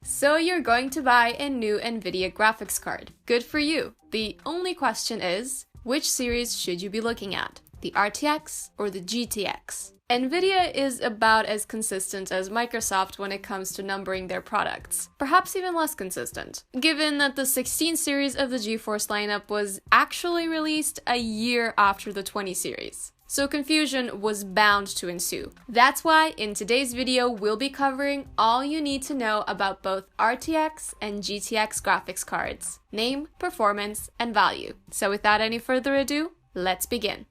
So you're going to buy a new NVIDIA graphics card. Good for you. The only question is, which series should you be looking at? The RTX or the GTX? NVIDIA is about as consistent as Microsoft when it comes to numbering their products. Perhaps even less consistent, given that the 16 series of the GeForce lineup was actually released a year after the 20 series. So confusion was bound to ensue. That's why in today's video we'll be covering all you need to know about both RTX and GTX graphics cards. Name, performance, and value. So without any further ado, let's begin.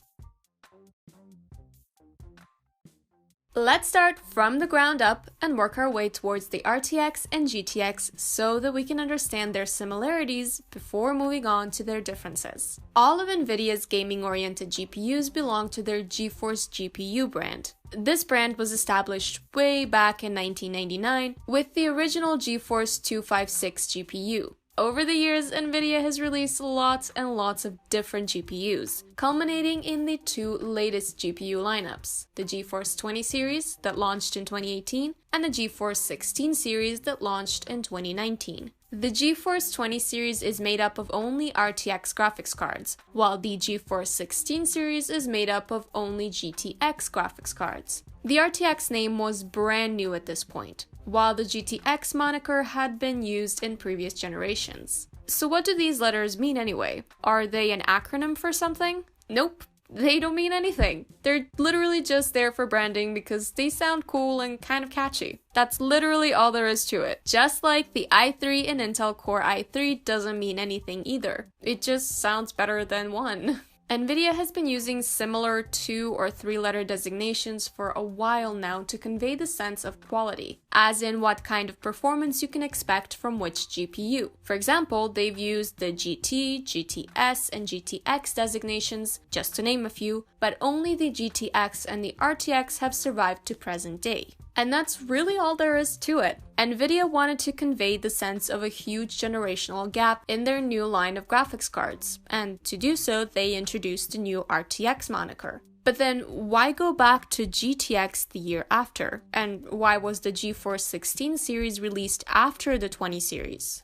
Let's start from the ground up and work our way towards the RTX and GTX so that we can understand their similarities before moving on to their differences. All of NVIDIA's gaming-oriented GPUs belong to their GeForce GPU brand. This brand was established way back in 1999 with the original GeForce 256 GPU. Over the years, NVIDIA has released lots and lots of different GPUs, culminating in the two latest GPU lineups, the GeForce 20 series that launched in 2018 and the GeForce 16 series that launched in 2019. The GeForce 20 series is made up of only RTX graphics cards, while the GeForce 16 series is made up of only GTX graphics cards. The RTX name was brand new at this point, while the GTX moniker had been used in previous generations. So what do these letters mean anyway? Are they an acronym for something? Nope, they don't mean anything. They're literally just there for branding because they sound cool and kind of catchy. That's literally all there is to it. Just like the i3 and Intel Core i3 doesn't mean anything either. It just sounds better than one. NVIDIA has been using similar 2- or 3-letter designations for a while now to convey the sense of quality, as in what kind of performance you can expect from which GPU. For example, they've used the GT, GTS, and GTX designations, just to name a few, but only the GTX and the RTX have survived to present day. And that's really all there is to it. NVIDIA wanted to convey the sense of a huge generational gap in their new line of graphics cards, and to do so, they introduced the new RTX moniker. But then, why go back to GTX the year after? And why was the GeForce 16 series released after the 20 series?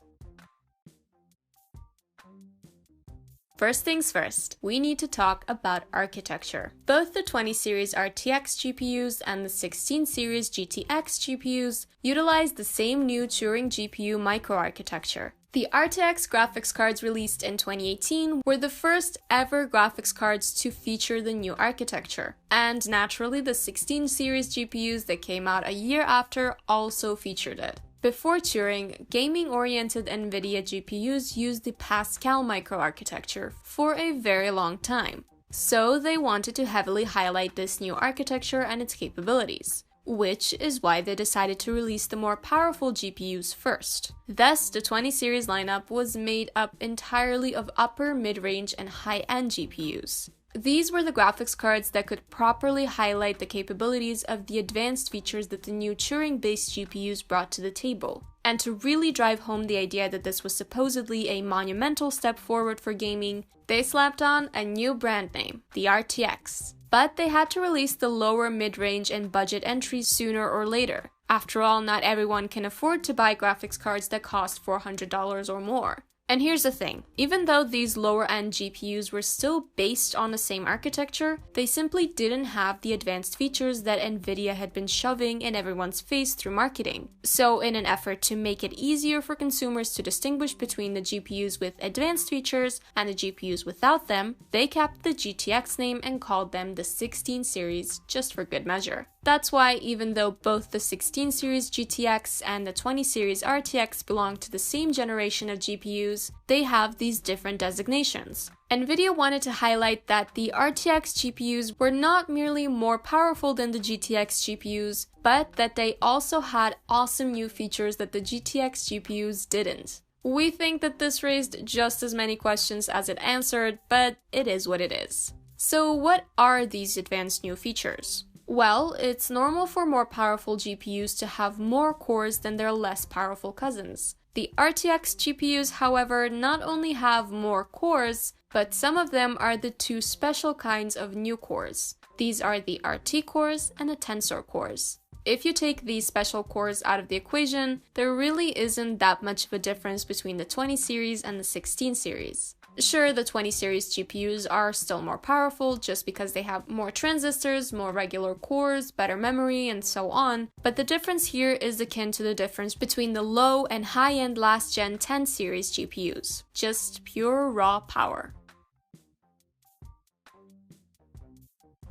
First things first, we need to talk about architecture. Both the 20 series RTX GPUs and the 16 series GTX GPUs utilize the same new Turing GPU microarchitecture. The RTX graphics cards released in 2018 were the first ever graphics cards to feature the new architecture. And naturally, the 16 series GPUs that came out a year after also featured it. Before Turing, gaming-oriented NVIDIA GPUs used the Pascal microarchitecture for a very long time. So they wanted to heavily highlight this new architecture and its capabilities, which is why they decided to release the more powerful GPUs first. Thus, the 20 series lineup was made up entirely of upper, mid-range, and high-end GPUs. These were the graphics cards that could properly highlight the capabilities of the advanced features that the new Turing-based GPUs brought to the table. And to really drive home the idea that this was supposedly a monumental step forward for gaming, they slapped on a new brand name, the RTX. But they had to release the lower mid-range and budget entries sooner or later. After all, not everyone can afford to buy graphics cards that cost $400 or more. And here's the thing, even though these lower-end GPUs were still based on the same architecture, they simply didn't have the advanced features that NVIDIA had been shoving in everyone's face through marketing. So in an effort to make it easier for consumers to distinguish between the GPUs with advanced features and the GPUs without them, they kept the GTX name and called them the 16 series just for good measure. That's why even though both the 16 series GTX and the 20 series RTX belong to the same generation of GPUs, they have these different designations. NVIDIA wanted to highlight that the RTX GPUs were not merely more powerful than the GTX GPUs, but that they also had awesome new features that the GTX GPUs didn't. We think that this raised just as many questions as it answered, but it is what it is. So what are these advanced new features? Well, it's normal for more powerful GPUs to have more cores than their less powerful cousins. The RTX GPUs, however, not only have more cores, but some of them are the two special kinds of new cores. These are the RT cores and the Tensor cores. If you take these special cores out of the equation, there really isn't that much of a difference between the 20 series and the 16 series. Sure, the 20 series GPUs are still more powerful just because they have more transistors, more regular cores, better memory, and so on, but the difference here is akin to the difference between the low and high-end last-gen 10 series GPUs. Just pure raw power.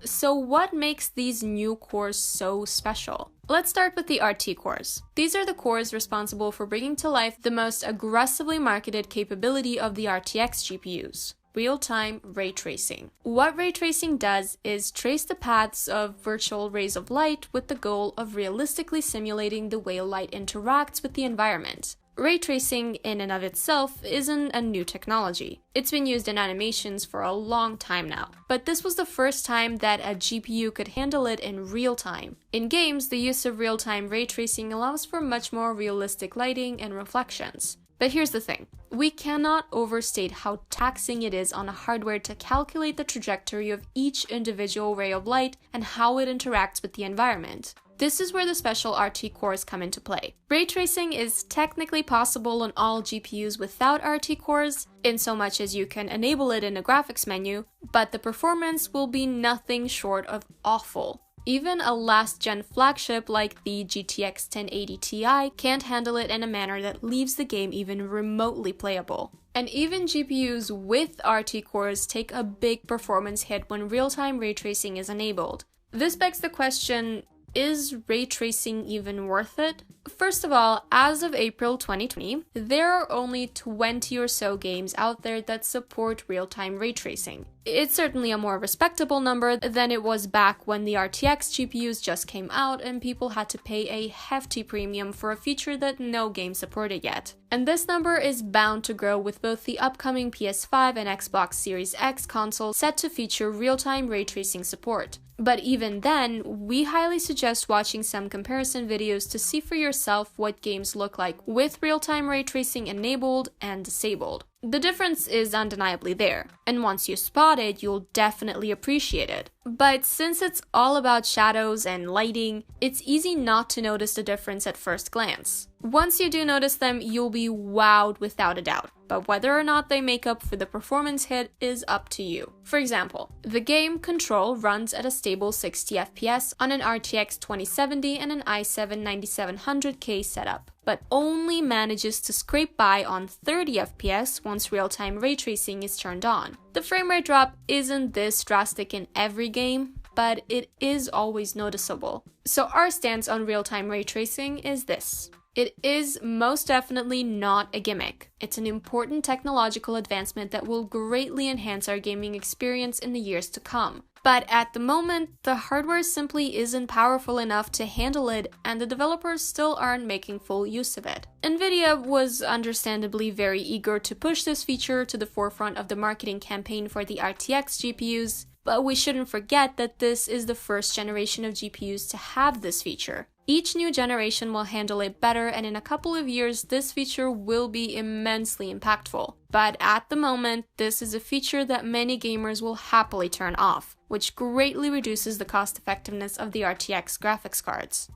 So what makes these new cores so special? Let's start with the RT cores. These are the cores responsible for bringing to life the most aggressively marketed capability of the RTX GPUs: real-time ray tracing. What ray tracing does is trace the paths of virtual rays of light with the goal of realistically simulating the way light interacts with the environment. Ray tracing in and of itself isn't a new technology. It's been used in animations for a long time now, but this was the first time that a GPU could handle it in real time. In games, the use of real-time ray tracing allows for much more realistic lighting and reflections. But here's the thing, we cannot overstate how taxing it is on a hardware to calculate the trajectory of each individual ray of light and how it interacts with the environment. This is where the special RT cores come into play. Ray tracing is technically possible on all GPUs without RT cores, in so much as you can enable it in the graphics menu, but the performance will be nothing short of awful. Even a last-gen flagship like the GTX 1080 Ti can't handle it in a manner that leaves the game even remotely playable. And even GPUs with RT cores take a big performance hit when real-time ray tracing is enabled. This begs the question, is ray tracing even worth it? First of all, as of April 2020, there are only 20 or so games out there that support real-time ray tracing. It's certainly a more respectable number than it was back when the RTX GPUs just came out and people had to pay a hefty premium for a feature that no game supported yet. And this number is bound to grow with both the upcoming PS5 and Xbox Series X consoles set to feature real-time ray tracing support. But even then, we highly suggest watching some comparison videos to see for yourself what games look like with real-time ray tracing enabled and disabled. The difference is undeniably there, and once you spot it, you'll definitely appreciate it. But since it's all about shadows and lighting, it's easy not to notice the difference at first glance. Once you do notice them, you'll be wowed without a doubt, but whether or not they make up for the performance hit is up to you. For example, the game Control runs at a stable 60 FPS on an RTX 2070 and an i7-9700K setup, but only manages to scrape by on 30 FPS once real-time ray tracing is turned on. The frame rate drop isn't this drastic in every game, but it is always noticeable. So our stance on real-time ray tracing is this. It is most definitely not a gimmick. It's an important technological advancement that will greatly enhance our gaming experience in the years to come. But at the moment, the hardware simply isn't powerful enough to handle it, and the developers still aren't making full use of it. NVIDIA was understandably very eager to push this feature to the forefront of the marketing campaign for the RTX GPUs, but we shouldn't forget that this is the first generation of GPUs to have this feature. Each new generation will handle it better, and in a couple of years, this feature will be immensely impactful. But at the moment, this is a feature that many gamers will happily turn off, which greatly reduces the cost effectiveness of the RTX graphics cards.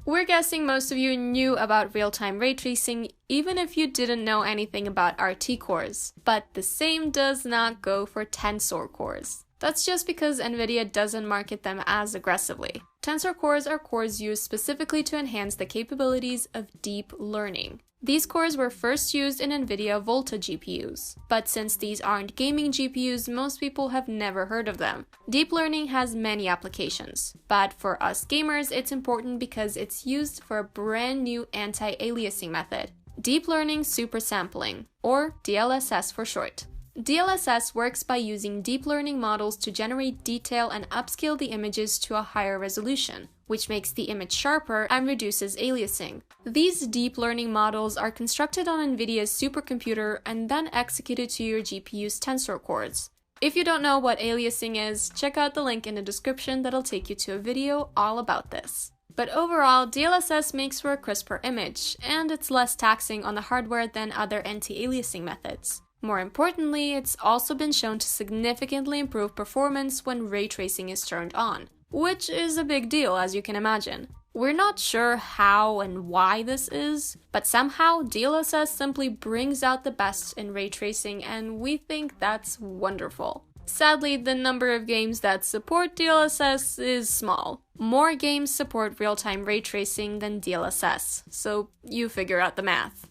We're guessing most of you knew about real-time ray tracing, even if you didn't know anything about RT cores. But the same does not go for Tensor cores. That's just because NVIDIA doesn't market them as aggressively. Tensor cores are cores used specifically to enhance the capabilities of deep learning. These cores were first used in NVIDIA Volta GPUs, but since these aren't gaming GPUs, most people have never heard of them. Deep learning has many applications, but for us gamers, it's important because it's used for a brand new anti-aliasing method, deep learning supersampling, or DLSS for short. DLSS works by using deep learning models to generate detail and upscale the images to a higher resolution, which makes the image sharper and reduces aliasing. These deep learning models are constructed on NVIDIA's supercomputer and then executed to your GPU's tensor cores. If you don't know what aliasing is, check out the link in the description that'll take you to a video all about this. But overall, DLSS makes for a crisper image, and it's less taxing on the hardware than other anti-aliasing methods. More importantly, it's also been shown to significantly improve performance when ray tracing is turned on, which is a big deal, as you can imagine. We're not sure how and why this is, but somehow DLSS simply brings out the best in ray tracing, and we think that's wonderful. Sadly, the number of games that support DLSS is small. More games support real-time ray tracing than DLSS, so you figure out the math.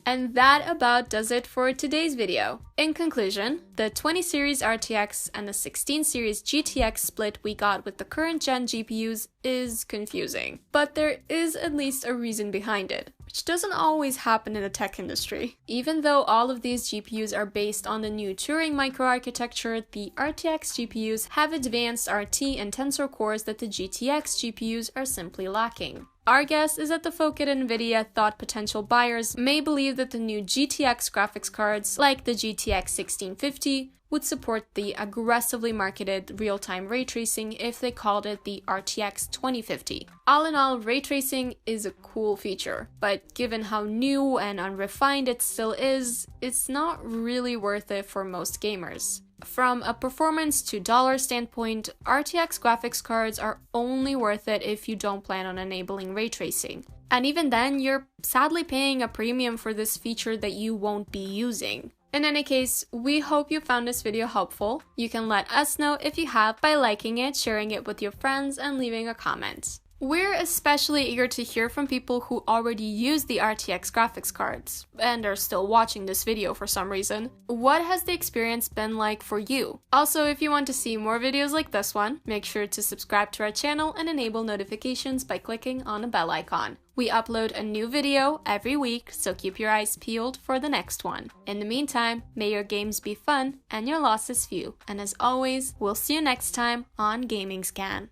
And that about does it for today's video. In conclusion, the 20 series RTX and the 16 series GTX split we got with the current gen GPUs is confusing. But there is at least a reason behind it, which doesn't always happen in the tech industry. Even though all of these GPUs are based on the new Turing microarchitecture, the RTX GPUs have advanced RT and tensor cores that the GTX GPUs are simply lacking. Our guess is that the folk at NVIDIA thought potential buyers may believe that the new GTX graphics cards, like the GTX 1650, would support the aggressively marketed real-time ray tracing if they called it the RTX 2050. All in all, ray tracing is a cool feature, but given how new and unrefined it still is, it's not really worth it for most gamers. From a performance to dollar standpoint, RTX graphics cards are only worth it if you don't plan on enabling ray tracing. And even then, you're sadly paying a premium for this feature that you won't be using. In any case, we hope you found this video helpful. You can let us know if you have by liking it, sharing it with your friends, and leaving a comment. We're especially eager to hear from people who already use the RTX graphics cards and are still watching this video for some reason. What has the experience been like for you? Also, if you want to see more videos like this one, make sure to subscribe to our channel and enable notifications by clicking on the bell icon. We upload a new video every week, so keep your eyes peeled for the next one. In the meantime, may your games be fun and your losses few. And as always, we'll see you next time on Gaming Scan.